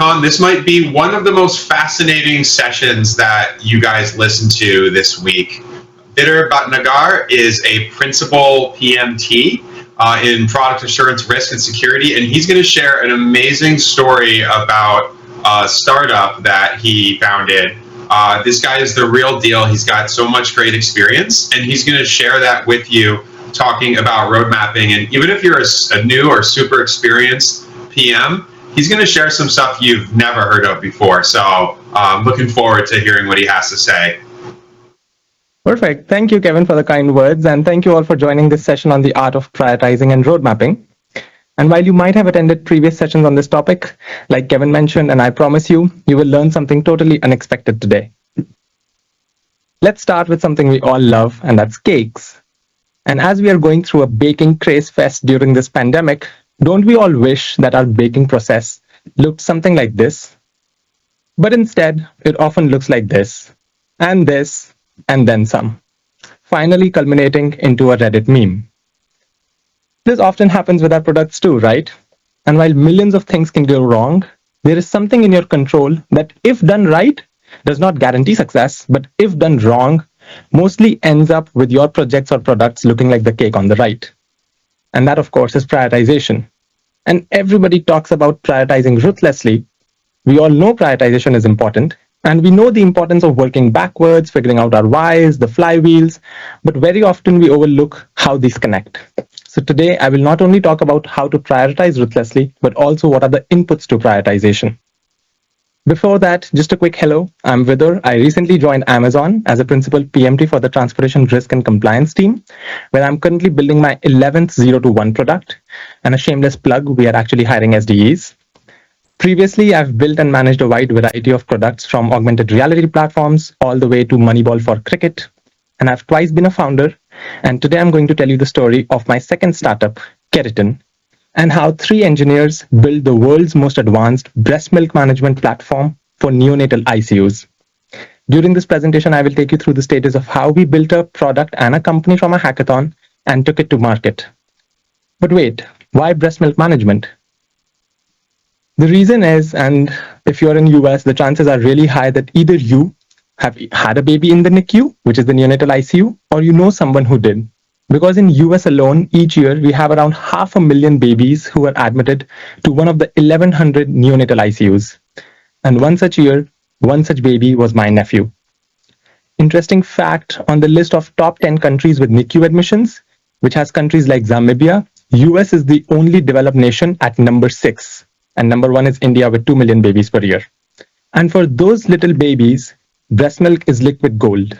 ProdCon. This might be one of the most fascinating sessions that you guys listen to this week. Vidur Bhatnagar is a principal PMT in product assurance, risk, and security, and he's going to share an amazing story about a startup that he founded. This guy is the real deal. He's got so much great experience, and he's going to share that with you, talking about road mapping. And even if you're a new or super experienced PM, he's going to share some stuff you've never heard of before. So I'm looking forward to hearing what he has to say. Perfect. Thank you, Kevin, for the kind words. And thank you all for joining this session on the art of prioritizing and road mapping. And while you might have attended previous sessions on this topic, like Kevin mentioned, and I promise you, you will learn something totally unexpected today. Let's start with something we all love, and that's cakes. And as we are going through a baking craze fest during this pandemic, don't we all wish that our baking process looked something like this? But instead, it often looks like this, and then some, finally culminating into a Reddit meme. This often happens with our products too, right? And while millions of things can go wrong, there is something in your control that, if done right, does not guarantee success, but if done wrong, mostly ends up with your projects or products looking like the cake on the right. And that, of course, is prioritization. And everybody talks about prioritizing ruthlessly. We all know prioritization is important, and we know the importance of working backwards, figuring out our whys, the flywheels, but very often we overlook how these connect. So today, I will not only talk about how to prioritize ruthlessly, but also what are the inputs to prioritization. Before that, just a quick hello. I'm Vidur. I recently joined Amazon as a principal PMT for the transportation risk and compliance team, where I'm currently building my 11th 0-to-1 product. And a shameless plug, we are actually hiring SDEs. Previously, I've built and managed a wide variety of products, from augmented reality platforms all the way to Moneyball for cricket. And I've twice been a founder. And today I'm going to tell you the story of my second startup, Keratin, and how 3 engineers built the world's most advanced breast milk management platform for neonatal ICUs. During this presentation, I will take you through the stages of how we built a product and a company from a hackathon and took it to market. But wait, why breast milk management? The reason is, and if you're in US, the chances are really high that either you have had a baby in the NICU, which is the neonatal ICU, or you know someone who did. Because in US alone, each year, we have around 500,000 babies who are admitted to one of the 1,100 neonatal ICUs. And one such year, one such baby was my nephew. Interesting fact, on the list of top 10 countries with NICU admissions, which has countries like Zambia, US is the only developed nation at number 6. And number 1 is India with 2 million babies per year. And for those little babies, breast milk is liquid gold.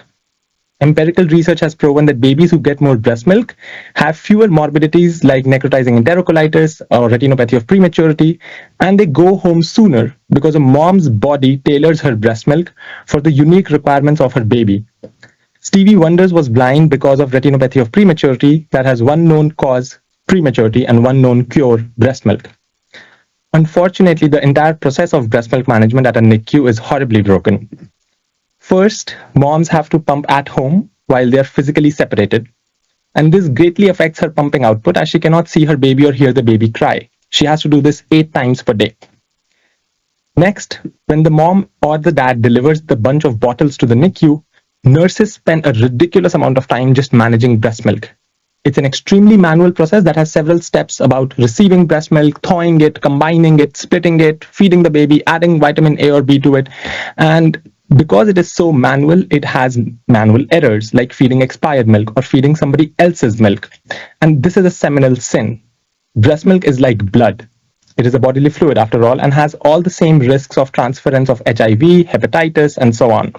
Empirical research has proven that babies who get more breast milk have fewer morbidities like necrotizing enterocolitis or retinopathy of prematurity, and they go home sooner because a mom's body tailors her breast milk for the unique requirements of her baby. Stevie Wonders was blind because of retinopathy of prematurity that has one known cause, prematurity, and one known cure, breast milk. Unfortunately, the entire process of breast milk management at a NICU is horribly broken. First, moms have to pump at home while they are physically separated. And this greatly affects her pumping output, as she cannot see her baby or hear the baby cry. She has to do this 8 times per day. Next, when the mom or the dad delivers the bunch of bottles to the NICU, nurses spend a ridiculous amount of time just managing breast milk. It's an extremely manual process that has several steps about receiving breast milk, thawing it, combining it, splitting it, feeding the baby, adding vitamin A or B to it. And because it is so manual, it has manual errors like feeding expired milk or feeding somebody else's milk. And this is a seminal sin. Breast milk is like blood. It is a bodily fluid after all, and has all the same risks of transference of HIV, hepatitis, and so on.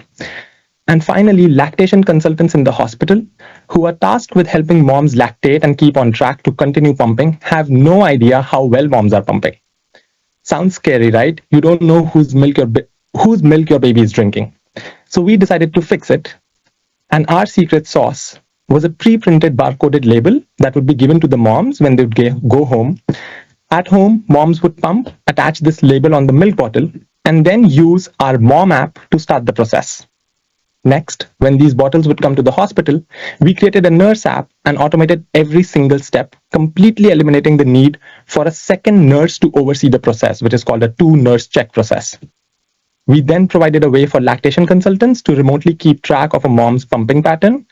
And finally, lactation consultants in the hospital, who are tasked with helping moms lactate and keep on track to continue pumping, have no idea how well moms are pumping. Sounds scary, right? You don't know whose milk your baby is drinking. So we decided to fix it. And our secret sauce was a pre-printed barcoded label that would be given to the moms when they would go home. At home, moms would pump, attach this label on the milk bottle, and then use our mom app to start the process. Next, when these bottles would come to the hospital, we created a nurse app and automated every single step, completely eliminating the need for a second nurse to oversee the process, which is called a two-nurse check process. We then provided a way for lactation consultants to remotely keep track of a mom's pumping pattern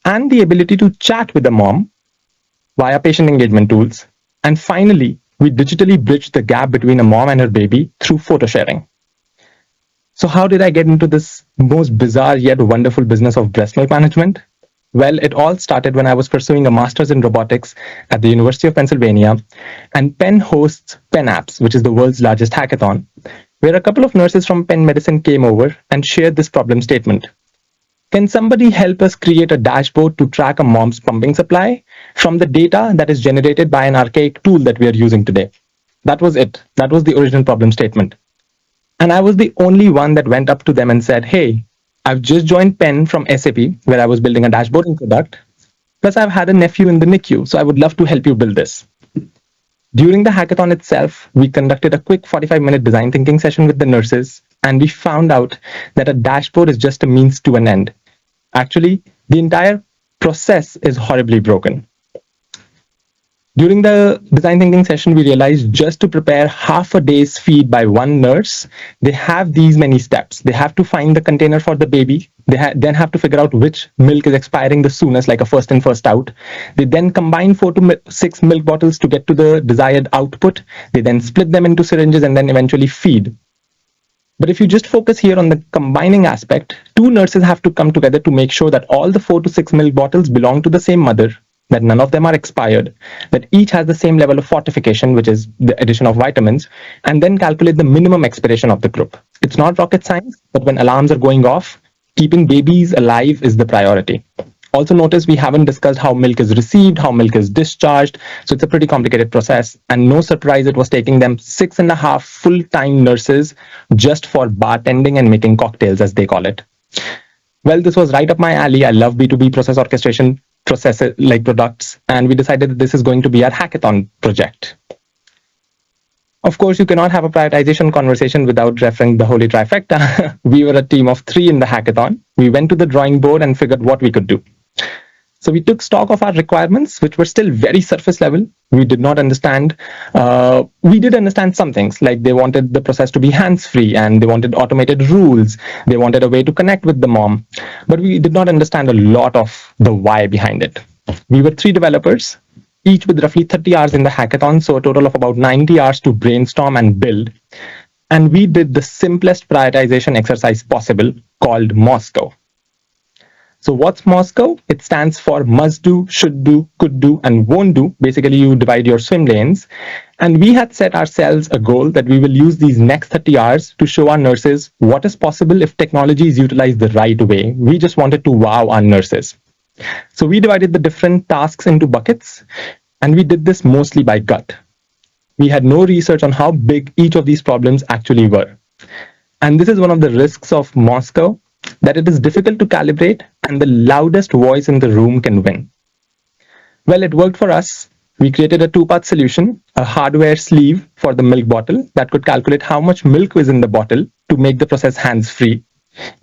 and the ability to chat with the mom via patient engagement tools. And finally, we digitally bridged the gap between a mom and her baby through photo sharing. So how did I get into this most bizarre yet wonderful business of breast milk management? Well, it all started when I was pursuing a master's in robotics at the University of Pennsylvania, and Penn hosts Penn Apps, which is the world's largest hackathon, where a couple of nurses from Penn Medicine came over and shared this problem statement. Can somebody help us create a dashboard to track a mom's pumping supply from the data that is generated by an archaic tool that we are using today? That was it. That was the original problem statement. And I was the only one that went up to them and said, hey, I've just joined Penn from SAP, where I was building a dashboarding product. Plus, I've had a nephew in the NICU, so I would love to help you build this. During the hackathon itself, we conducted a quick 45-minute design thinking session with the nurses, and we found out that a dashboard is just a means to an end. Actually, the entire process is horribly broken. During the design thinking session, we realized just to prepare half a day's feed by one nurse, they have these many steps. They have to find the container for the baby. They then have to figure out which milk is expiring the soonest, like a first in, first out. They then combine 4 to 6 milk bottles to get to the desired output. They then split them into syringes and then eventually feed. But if you just focus here on the combining aspect, 2 nurses have to come together to make sure that all the 4 to 6 milk bottles belong to the same mother, that none of them are expired, that each has the same level of fortification, which is the addition of vitamins, and then calculate the minimum expiration of the group. It's not rocket science, but when alarms are going off, keeping babies alive is the priority. Also notice we haven't discussed how milk is received, how milk is discharged, so it's a pretty complicated process. And no surprise, it was taking them 6.5 full-time nurses just for bartending and making cocktails, as they call it. Well, this was right up my alley. I love B2B process orchestration processes like products, and we decided that this is going to be our hackathon project. Of course, you cannot have a prioritization conversation without referring the holy trifecta. We were a team of 3 in the hackathon. We went to the drawing board and figured what we could do. So we took stock of our requirements, which were still very surface level. We did not understand. We did understand some things, like they wanted the process to be hands-free and they wanted automated rules. They wanted a way to connect with the mom. But we did not understand a lot of the why behind it. We were 3 developers, each with roughly 30 hours in the hackathon, so a total of about 90 hours to brainstorm and build. And we did the simplest prioritization exercise possible called Moscow. So what's Moscow? It stands for must do, should do, could do, and won't do. Basically, you divide your swim lanes. And we had set ourselves a goal that we will use these next 30 hours to show our nurses what is possible if technology is utilized the right way. We just wanted to wow our nurses. So we divided the different tasks into buckets, and we did this mostly by gut. We had no research on how big each of these problems actually were. And this is one of the risks of Moscow, that it is difficult to calibrate and the loudest voice in the room can win. Well, it worked for us. We created a 2-part solution, a hardware sleeve for the milk bottle that could calculate how much milk was in the bottle to make the process hands-free,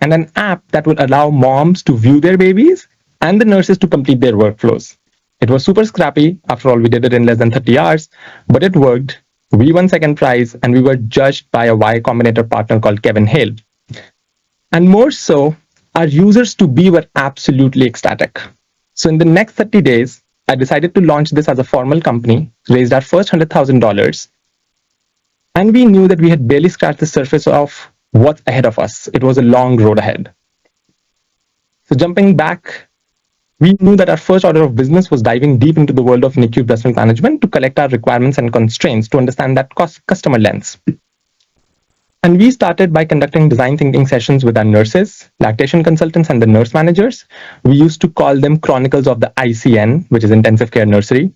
and an app that would allow moms to view their babies and the nurses to complete their workflows. It was super scrappy. After all, we did it in less than 30 hours, but it worked. We won second prize, and we were judged by a Y Combinator partner called Kevin Hale. And more so, our users to be were absolutely ecstatic. So in the next 30 days, I decided to launch this as a formal company, raised our first $100,000, and we knew that we had barely scratched the surface of what's ahead of us. It was a long road ahead. So jumping back, we knew that our first order of business was diving deep into the world of NICU breast milk management to collect our requirements and constraints to understand that customer lens. And we started by conducting design thinking sessions with our nurses, lactation consultants, and the nurse managers. We used to call them chronicles of the ICN, which is intensive care nursery.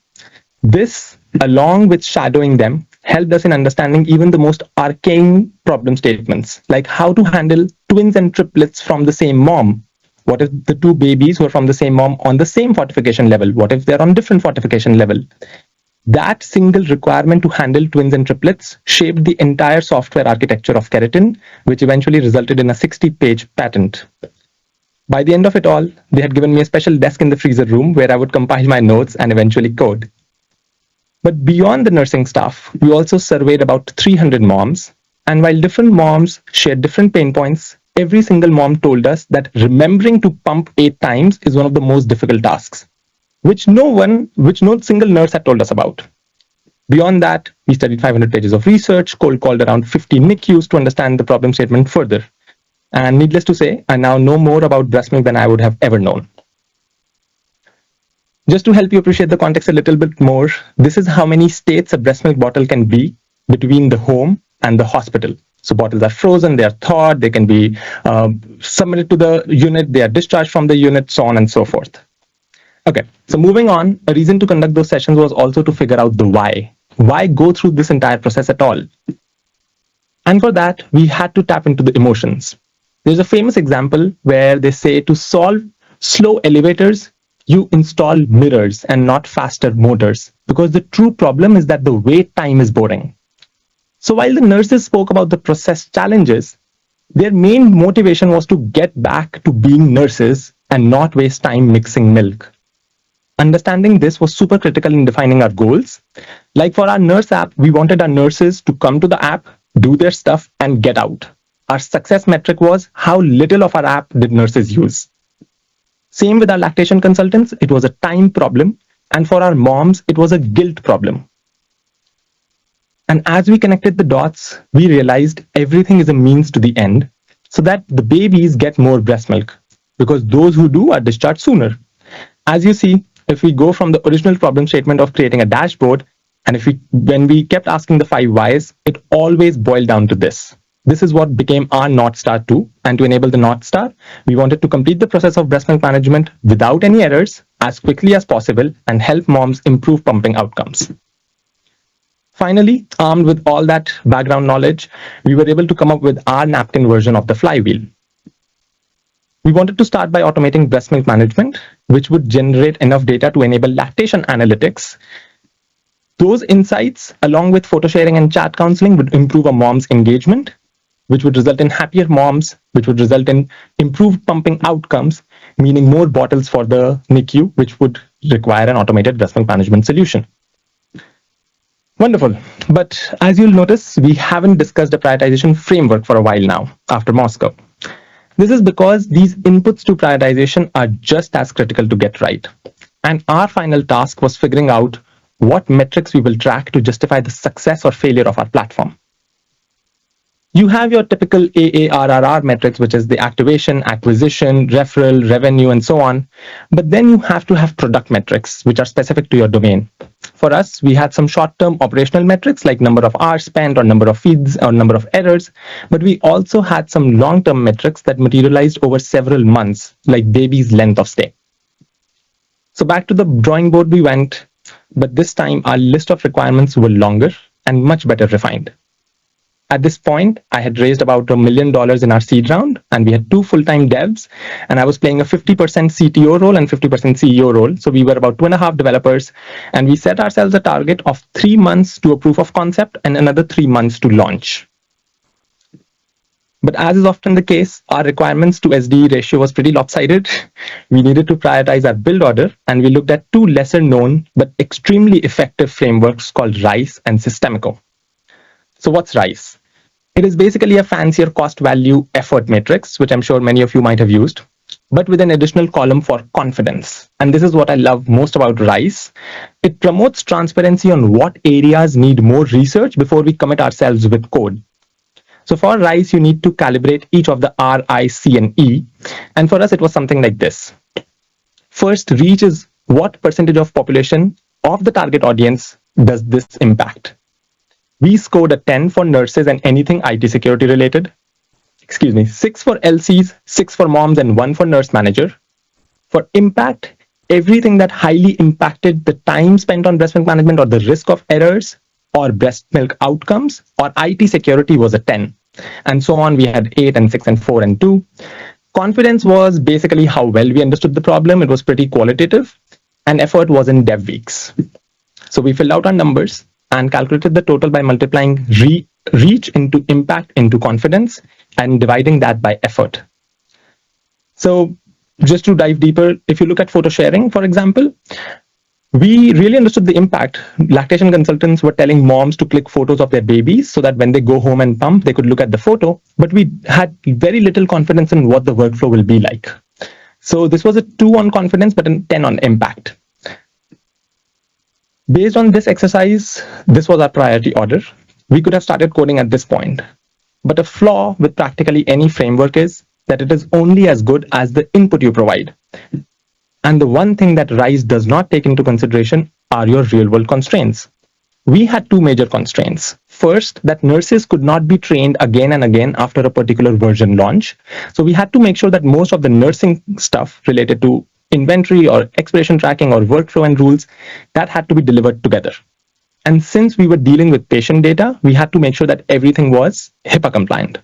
This, along with shadowing them, helped us in understanding even the most arcane problem statements, like how to handle twins and triplets from the same mom. What if the 2 babies who are from the same mom on the same fortification level? What if they're on different fortification level? That single requirement to handle twins and triplets shaped the entire software architecture of Keratin, which eventually resulted in a 60-page patent. By the end of it all, they had given me a special desk in the freezer room where I would compile my notes and eventually code. But beyond the nursing staff, we also surveyed about 300 moms. And while different moms shared different pain points, every single mom told us that remembering to pump 8 times is one of the most difficult tasks, which no single nurse had told us about. Beyond that, we studied 500 pages of research, cold called around 50 NICUs to understand the problem statement further. And needless to say, I now know more about breast milk than I would have ever known. Just to help you appreciate the context a little bit more, this is how many states a breast milk bottle can be between the home and the hospital. So bottles are frozen, they are thawed, they can be submitted to the unit, they are discharged from the unit, so on and so forth. Okay, so moving on, a reason to conduct those sessions was also to figure out the why. Why go through this entire process at all? And for that, we had to tap into the emotions. There's a famous example where they say to solve slow elevators, you install mirrors and not faster motors, because the true problem is that the wait time is boring. So while the nurses spoke about the process challenges, their main motivation was to get back to being nurses and not waste time mixing milk. Understanding this was super critical in defining our goals. Like for our nurse app, we wanted our nurses to come to the app, do their stuff, and get out. Our success metric was how little of our app did nurses use. Same with our lactation consultants, it was a time problem, and for our moms, it was a guilt problem. And as we connected the dots, we realized everything is a means to the end, so that the babies get more breast milk, because those who do are discharged sooner. As you see, if we go from the original problem statement of creating a dashboard, and when we kept asking the 5 whys, it always boiled down to this. This is what became our North Star 2. And to enable the North Star, we wanted to complete the process of breast milk management without any errors as quickly as possible and help moms improve pumping outcomes. Finally, armed with all that background knowledge, we were able to come up with our napkin version of the flywheel. We wanted to start by automating breast milk management, which would generate enough data to enable lactation analytics. Those insights, along with photo sharing and chat counseling, would improve a mom's engagement, which would result in happier moms, which would result in improved pumping outcomes, meaning more bottles for the NICU, which would require an automated breast milk management solution. Wonderful. But as you'll notice, we haven't discussed a prioritization framework for a while now, after Moscow. This is because these inputs to prioritization are just as critical to get right. And our final task was figuring out what metrics we will track to justify the success or failure of our platform. You have your typical AARRR metrics, which is the activation, acquisition, referral, revenue, and so on. But then you have to have product metrics, which are specific to your domain. For us, we had some short-term operational metrics like number of hours spent or number of feeds or number of errors. But we also had some long-term metrics that materialized over several months, like baby's length of stay. So back to the drawing board we went, but this time our list of requirements were longer and much better refined. At this point, I had raised about $1 million in our seed round, and we had 2 full-time devs, and I was playing a 50% CTO role and 50% CEO role. So we were about 2.5 developers, and we set ourselves a target of 3 months to a proof of concept and another 3 months to launch. But as is often the case, our requirements to SDE ratio was pretty lopsided. We needed to prioritize our build order, and we looked at 2 lesser known but extremely effective frameworks called RICE and Systemico. So what's RICE? It is basically a fancier cost value effort matrix, which I'm sure many of you might have used, but with an additional column for confidence. And this is what I love most about RICE. It promotes transparency on what areas need more research before we commit ourselves with code. So for RICE, you need to calibrate each of the R, I, C, and E. And for us, it was something like this. First, reach is what percentage of population of the target audience does this impact? We scored a 10 for nurses and anything IT security related. 6 for LCs, 6 for moms, and 1 for nurse manager. For impact, everything that highly impacted the time spent on breast milk management or the risk of errors or breast milk outcomes or IT security was a 10. And so on, we had 8 and 6 and 4 and 2. Confidence was basically how well we understood the problem. It was pretty qualitative, and effort was in dev weeks. So we filled out our numbers and calculated the total by multiplying reach into impact into confidence and dividing that by effort. So just to dive deeper, if you look at photo sharing, for example, we really understood the impact. Lactation consultants were telling moms to click photos of their babies so that when they go home and pump, they could look at the photo. But we had very little confidence in what the workflow will be like. So this was a 2 on confidence, but a 10 on impact. Based on this exercise, this was our priority order. We could have started coding at this point. But a flaw with practically any framework is that it is only as good as the input you provide. And the one thing that RISE does not take into consideration are your real-world constraints. We had 2 major constraints. First, that nurses could not be trained again and again after a particular version launch. So we had to make sure that most of the nursing stuff related to inventory or expiration tracking or workflow and rules, that had to be delivered together. And since we were dealing with patient data, we had to make sure that everything was HIPAA compliant.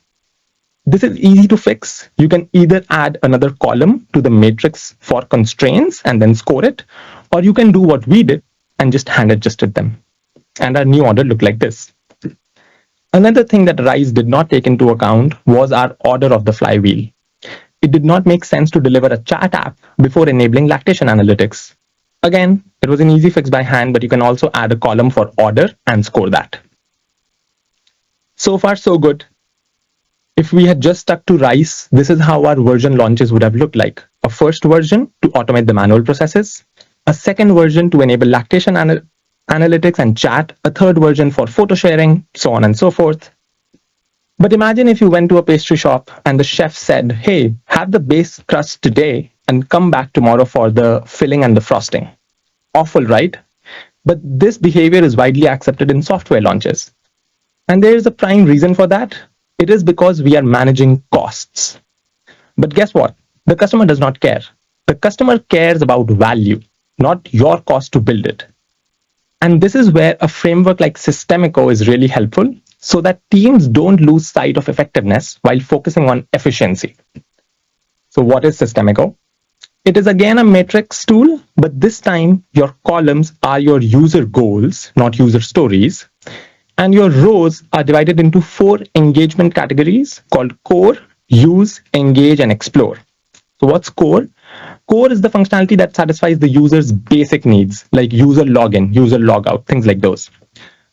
This is easy to fix. You can either add another column to the matrix for constraints and then score it, or you can do what we did and just hand adjusted them. And our new order looked like this. Another thing that RISE did not take into account was our order of the flywheel. It did not make sense to deliver a chat app before enabling lactation analytics. Again, it was an easy fix by hand, but you can also add a column for order and score that. So far, so good. If we had just stuck to RISE, this is how our version launches would have looked like. A first version to automate the manual processes, a second version to enable lactation analytics and chat, a third version for photo sharing, so on and so forth. But imagine if you went to a pastry shop and the chef said, hey, have the base crust today and come back tomorrow for the filling and the frosting. Awful, right? But this behavior is widely accepted in software launches. And there is a prime reason for that. It is because we are managing costs. But guess what? The customer does not care. The customer cares about value, not your cost to build it. And this is where a framework like Systemico is really helpful, so that teams don't lose sight of effectiveness while focusing on efficiency. So what is Systemico? It is again a matrix tool, but this time your columns are your user goals, not user stories. And your rows are divided into 4 engagement categories called core, use, engage, and explore. So what's core? Core is the functionality that satisfies the user's basic needs, like user login, user logout, things like those.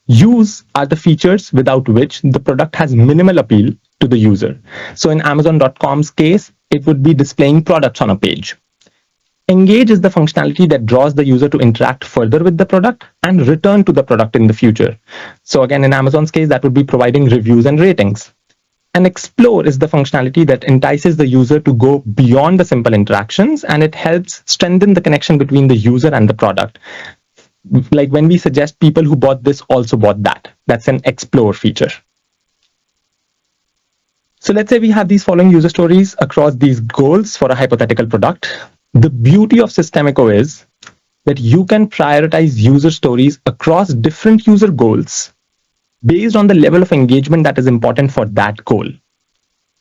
Use are the features without which the product has minimal appeal to the user. So in Amazon.com's case, it would be displaying products on a page. Engage is the functionality that draws the user to interact further with the product and return to the product in the future. So again, in Amazon's case, that would be providing reviews and ratings. And explore is the functionality that entices the user to go beyond the simple interactions, and it helps strengthen the connection between the user and the product. Like when we suggest people who bought this also bought that. That's an explore feature. So let's say we have these following user stories across these goals for a hypothetical product. The beauty of Systemico is that you can prioritize user stories across different user goals based on the level of engagement that is important for that goal.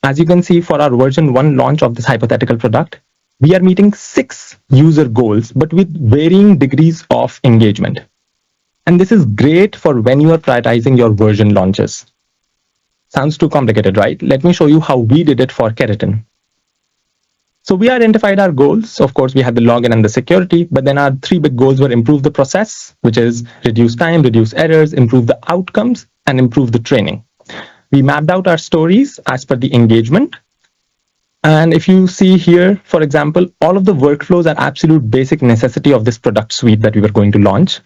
As you can see, for our version 1 launch of this hypothetical product, we are meeting 6 user goals, but with varying degrees of engagement. And this is great for when you are prioritizing your version launches. Sounds too complicated, right? Let me show you how we did it for keratin. So we identified our goals. Of course, we had the login and the security, but then our 3 big goals were improve the process, which is reduce time, reduce errors, improve the outcomes, and improve the training. We mapped out our stories as per the engagement. And if you see here, for example, all of the workflows are absolute basic necessity of this product suite that we were going to launch.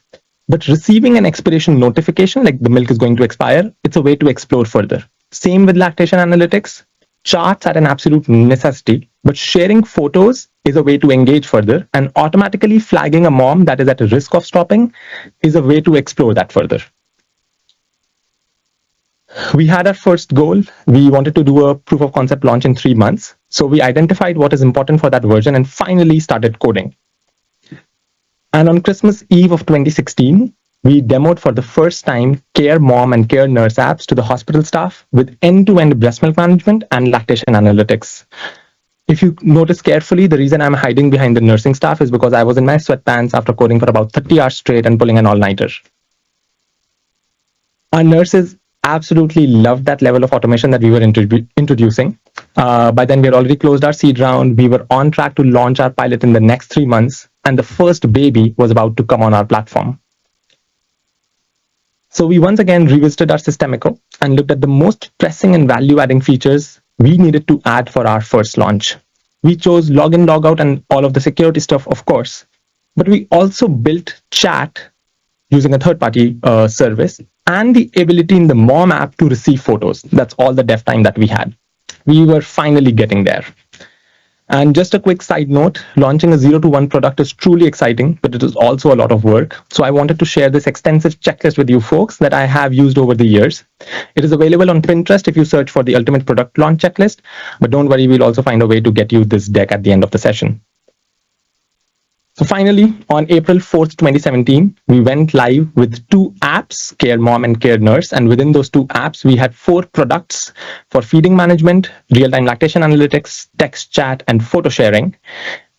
But receiving an expiration notification, like the milk is going to expire, it's a way to explore further. Same with lactation analytics. Charts are an absolute necessity, but sharing photos is a way to engage further, and automatically flagging a mom that is at a risk of stopping is a way to explore that further. We had our first goal. We wanted to do a proof of concept launch in 3 months. So we identified what is important for that version and finally started coding. And on Christmas Eve of 2016, we demoed for the first time Care Mom and Care Nurse apps to the hospital staff with end-to-end breast milk management and lactation analytics. If you notice carefully, the reason I'm hiding behind the nursing staff is because I was in my sweatpants after coding for about 30 hours straight and pulling an all-nighter. Our nurses absolutely loved that level of automation that we were introducing. By then, we had already closed our seed round. We were on track to launch our pilot in the next 3 months, and the first baby was about to come on our platform. So we once again revisited our system echo and looked at the most pressing and value-adding features we needed to add for our first launch. We chose login, logout, and all of the security stuff, of course, but we also built chat using a third-party service and the ability in the Mom app to receive photos. That's all the dev time that we had. We were finally getting there. And just a quick side note, launching a 0 to 1 product is truly exciting, but it is also a lot of work. So I wanted to share this extensive checklist with you folks that I have used over the years. It is available on Pinterest if you search for the ultimate product launch checklist, but don't worry, we'll also find a way to get you this deck at the end of the session. So finally, on April 4th, 2017, we went live with 2 apps, Care Mom and Care Nurse. And within those 2 apps, we had 4 products for feeding management, real-time lactation analytics, text chat, and photo sharing.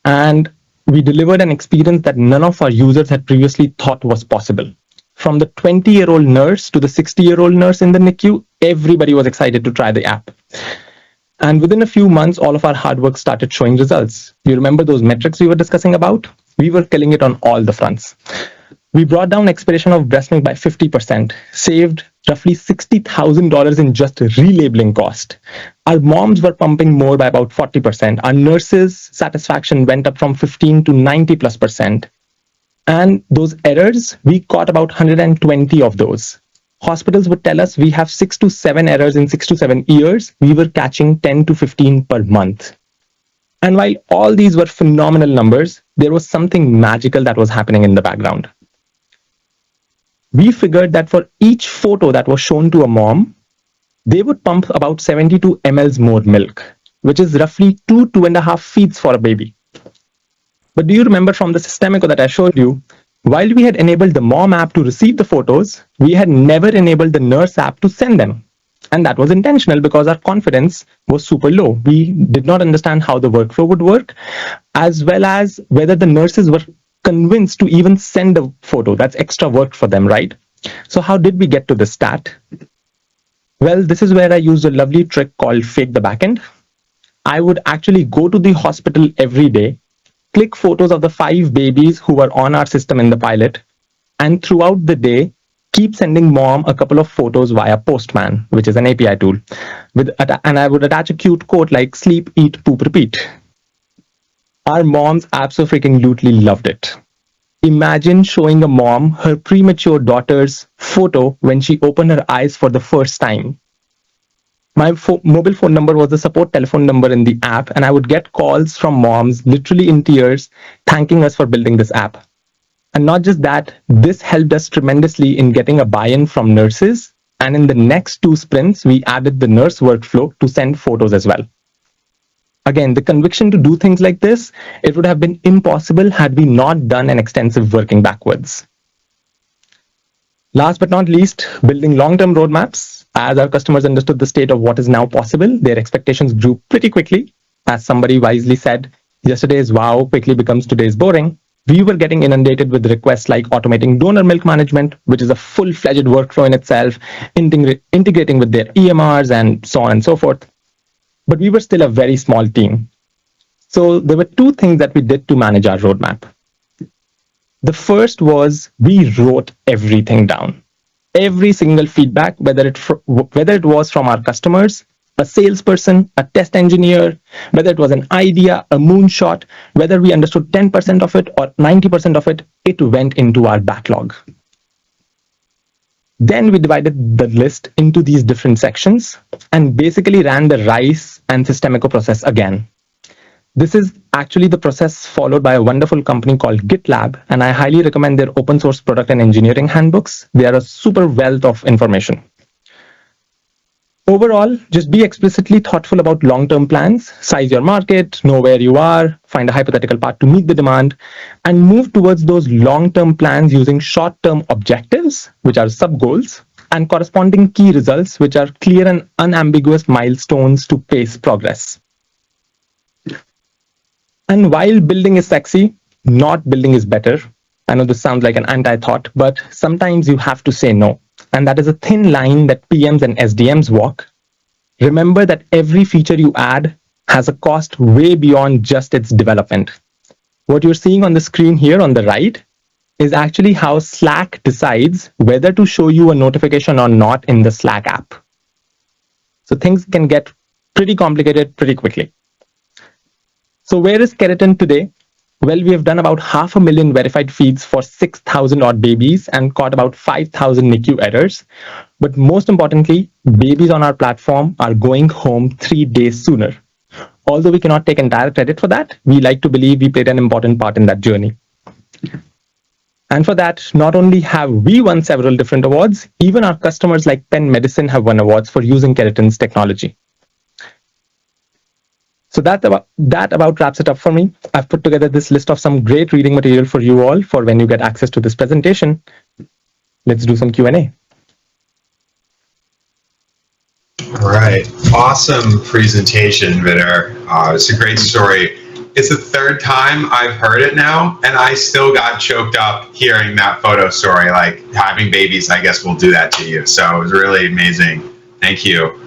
And we delivered an experience that none of our users had previously thought was possible. From the 20-year-old nurse to the 60-year-old nurse in the NICU, everybody was excited to try the app. And within a few months, all of our hard work started showing results. You remember those metrics we were discussing about? We were killing it on all the fronts. We brought down expiration of breast milk by 50%, saved roughly $60,000 in just relabeling cost. Our moms were pumping more by about 40%. Our nurses' satisfaction went up from 15 to 90+%. And those errors, we caught about 120 of those. Hospitals would tell us we have 6 to 7 errors in 6 to 7 years. We were catching 10 to 15 per month. And while all these were phenomenal numbers, there was something magical that was happening in the background. We figured that for each photo that was shown to a mom, they would pump about 72 mLs more milk, which is roughly 2.5 feeds for a baby. But do you remember from the system echo that I showed you, while we had enabled the Mom app to receive the photos, we had never enabled the Nurse app to send them. And that was intentional because our confidence was super low. We did not understand how the workflow would work, as well as whether the nurses were convinced to even send a photo. That's extra work for them, right? So how did we get to this stat? Well, this is where I used a lovely trick called fake the backend. I would actually go to the hospital every day, click photos of the 5 babies who were on our system in the pilot, and throughout the day, keep sending mom a couple of photos via Postman, which is an API tool. And I would attach a cute quote like sleep, eat, poop, repeat. Our moms absolutely loved it. Imagine showing a mom her premature daughter's photo when she opened her eyes for the first time. My mobile phone number was the support telephone number in the app, and I would get calls from moms literally in tears thanking us for building this app. And not just that, this helped us tremendously in getting a buy-in from nurses. And in the next 2 sprints, we added the nurse workflow to send photos as well. Again, the conviction to do things like this, it would have been impossible had we not done an extensive working backwards. Last but not least, building long-term roadmaps. As our customers understood the state of what is now possible, their expectations grew pretty quickly. As somebody wisely said, yesterday's wow quickly becomes today's boring. We were getting inundated with requests like automating donor milk management, which is a full-fledged workflow in itself, integrating with their EMRs and so on and so forth. But we were still a very small team. So there were 2 things that we did to manage our roadmap. The first was we wrote everything down. Every single feedback, whether it was from our customers, a salesperson, a test engineer, whether it was an idea, a moonshot, whether we understood 10% of it or 90% of it, it went into our backlog. Then we divided the list into these different sections and basically ran the RICE and system echo process again. This is actually the process followed by a wonderful company called GitLab, and I highly recommend their open source product and engineering handbooks. They are a super wealth of information. Overall, just be explicitly thoughtful about long-term plans, size your market, know where you are, find a hypothetical path to meet the demand, and move towards those long-term plans using short-term objectives, which are sub-goals, and corresponding key results, which are clear and unambiguous milestones to pace progress. And while building is sexy, not building is better. I know this sounds like an anti-thought, but sometimes you have to say no. and that is a thin line that PMs and SDMs walk, remember that every feature you add has a cost way beyond just its development. What you're seeing on the screen here on the right is actually how Slack decides whether to show you a notification or not in the Slack app. So things can get pretty complicated pretty quickly. So where is Keratin today? Well, we have done about 500,000 verified feeds for 6,000 odd babies and caught about 5,000 NICU errors. But most importantly, babies on our platform are going home 3 days sooner. Although we cannot take entire credit for that, we like to believe we played an important part in that journey. And for that, not only have we won several different awards, even our customers like Penn Medicine have won awards for using Keratin's technology. So that about wraps it up for me. I've put together this list of some great reading material for you all for when you get access to this presentation. Let's do some Q&A. All right, awesome presentation, Vidur. It's a great story. It's the third time I've heard it now, and I still got choked up hearing that photo story. Like, having babies, I guess, will do that to you. So it was really amazing. Thank you.